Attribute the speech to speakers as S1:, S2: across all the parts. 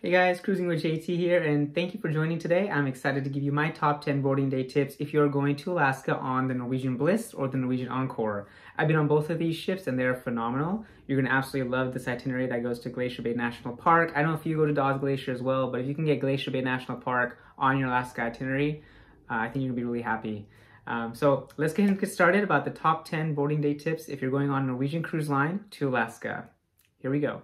S1: Hey guys, Cruising with JT here, and thank you for joining today. I'm excited to give you my top 10 boarding day tips if you're going to Alaska on the Norwegian Bliss or the Norwegian Encore. I've been on both of these ships and they're phenomenal. You're going to absolutely love this itinerary that goes to Glacier Bay National Park. I don't know if you go to Dawes Glacier as well, but if you can get Glacier Bay National Park on your Alaska itinerary, I think you're going to be really happy. So let's go ahead and get started about the top 10 boarding day tips if you're going on Norwegian Cruise Line to Alaska. Here we go.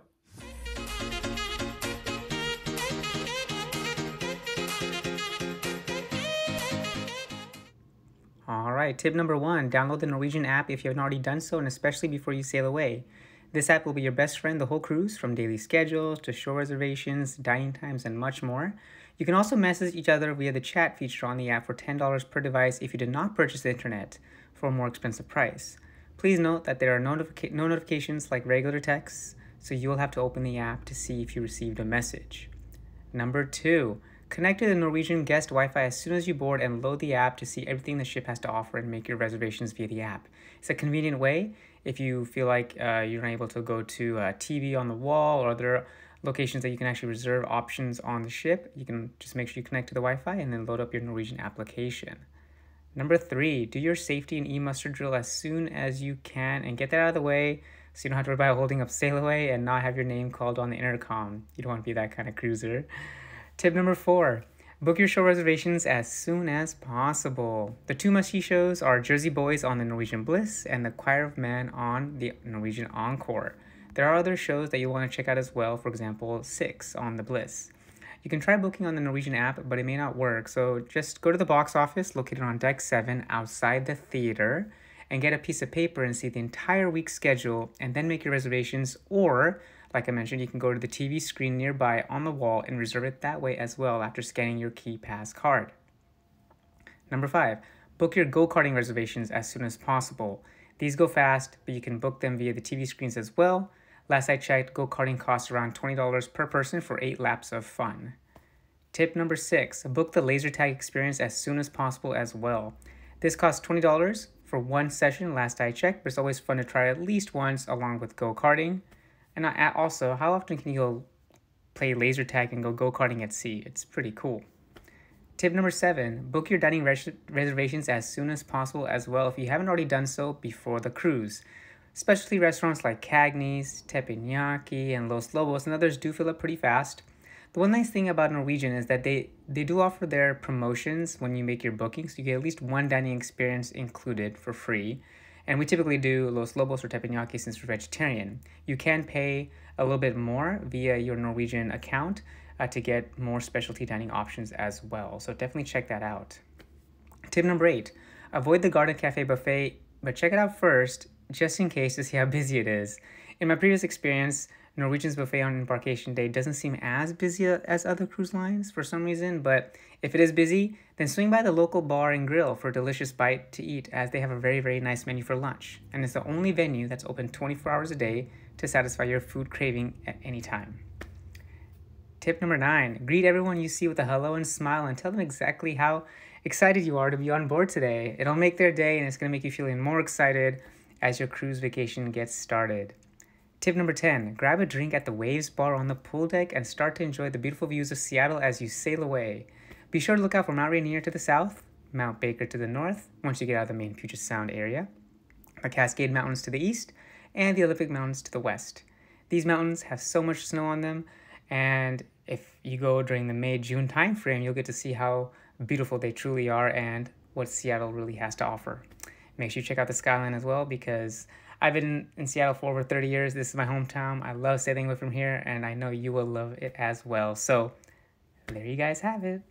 S1: Alright, tip number 1, download the Norwegian app if you haven't already done so, and especially before you sail away. This app will be your best friend the whole cruise, from daily schedules to shore reservations, dining times, and much more. You can also message each other via the chat feature on the app for $10 per device if you did not purchase the internet for a more expensive price. Please note that there are no notifications like regular texts, so you will have to open the app to see if you received a message. Number 2. Connect to the Norwegian guest Wi-Fi as soon as you board and load the app to see everything the ship has to offer and make your reservations via the app. It's a convenient way if you feel like you're not able to go to TV on the wall or other locations that you can actually reserve options on the ship. You can just make sure you connect to the Wi-Fi and then load up your Norwegian application. Number 3, do your safety and e-muster drill as soon as you can and get that out of the way so you don't have to worry about holding up sail away and not have your name called on the intercom. You don't want to be that kind of cruiser. Tip number 4, book your show reservations as soon as possible. The two must-see shows are Jersey Boys on the Norwegian Bliss and the Choir of Men on the Norwegian Encore. There are other shows that you'll want to check out as well, for example, 6 on the Bliss. You can try booking on the Norwegian app, but it may not work, so just go to the box office located on Deck 7 outside the theater and get a piece of paper and see the entire week's schedule and then make your reservations, or like I mentioned, you can go to the TV screen nearby on the wall and reserve it that way as well after scanning your key pass card. Number 5, book your go-karting reservations as soon as possible. These go fast, but you can book them via the TV screens as well. Last I checked, go-karting costs around $20 per person for 8 laps of fun. Tip number 6, book the laser tag experience as soon as possible as well. This costs $20 for one session last I checked, but it's always fun to try at least once along with go-karting. And also, how often can you go play laser tag and go go-karting at sea? It's pretty cool. Tip number 7, book your dining reservations as soon as possible as well if you haven't already done so before the cruise. Specialty restaurants like Cagney's, Teppanyaki, and Los Lobos and others do fill up pretty fast. The one nice thing about Norwegian is that they do offer their promotions when you make your booking, so you get at least one dining experience included for free. And we typically do Los Lobos or Teppanyaki since we're vegetarian. You can pay a little bit more via your Norwegian account to get more specialty dining options as well. So definitely check that out. Tip number 8, avoid the Garden Cafe buffet, but check it out first just in case to see how busy it is. In my previous experience, Norwegian's buffet on embarkation day doesn't seem as busy as other cruise lines for some reason, but if it is busy, then swing by the local bar and grill for a delicious bite to eat, as they have a very, very nice menu for lunch. And it's the only venue that's open 24 hours a day to satisfy your food craving at any time. Tip number 9, greet everyone you see with a hello and smile and tell them exactly how excited you are to be on board today. It'll make their day and it's going to make you feel even more excited as your cruise vacation gets started. Tip number 10, grab a drink at the Waves Bar on the pool deck and start to enjoy the beautiful views of Seattle as you sail away. Be sure to look out for Mount Rainier to the south, Mount Baker to the north once you get out of the main Puget Sound area, the Cascade Mountains to the east, and the Olympic Mountains to the west. These mountains have so much snow on them, and if you go during the May-June time frame, you'll get to see how beautiful they truly are and what Seattle really has to offer. Make sure you check out the skyline as well, because I've been in Seattle for over 30 years. This is my hometown. I love sailing away from here, and I know you will love it as well. So there you guys have it.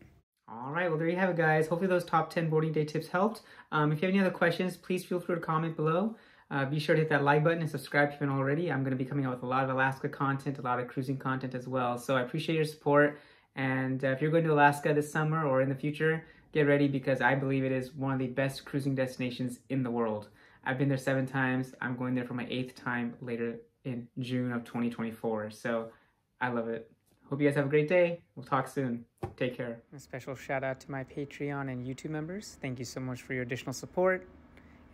S1: All right, well, there you have it, guys. Hopefully those top 10 boarding day tips helped. If you have any other questions, please feel free to comment below. Be sure to hit that like button and subscribe if you haven't already. I'm going to be coming out with a lot of Alaska content, a lot of cruising content as well. So I appreciate your support. And if you're going to Alaska this summer or in the future, get ready, because I believe it is one of the best cruising destinations in the world. I've been there 7 times. I'm going there for my 8th time later in June of 2024. So I love it. Hope you guys have a great day. We'll talk soon. Take care. A special shout out to my Patreon and YouTube members. Thank you so much for your additional support.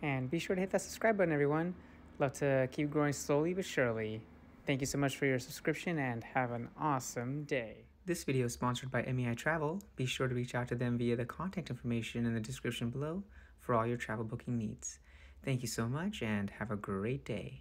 S1: And be sure to hit that subscribe button, everyone. Love to keep growing slowly but surely. Thank you so much for your subscription and have an awesome day. This video is sponsored by MEI Travel. Be sure to reach out to them via the contact information in the description below for all your travel booking needs. Thank you so much and have a great day.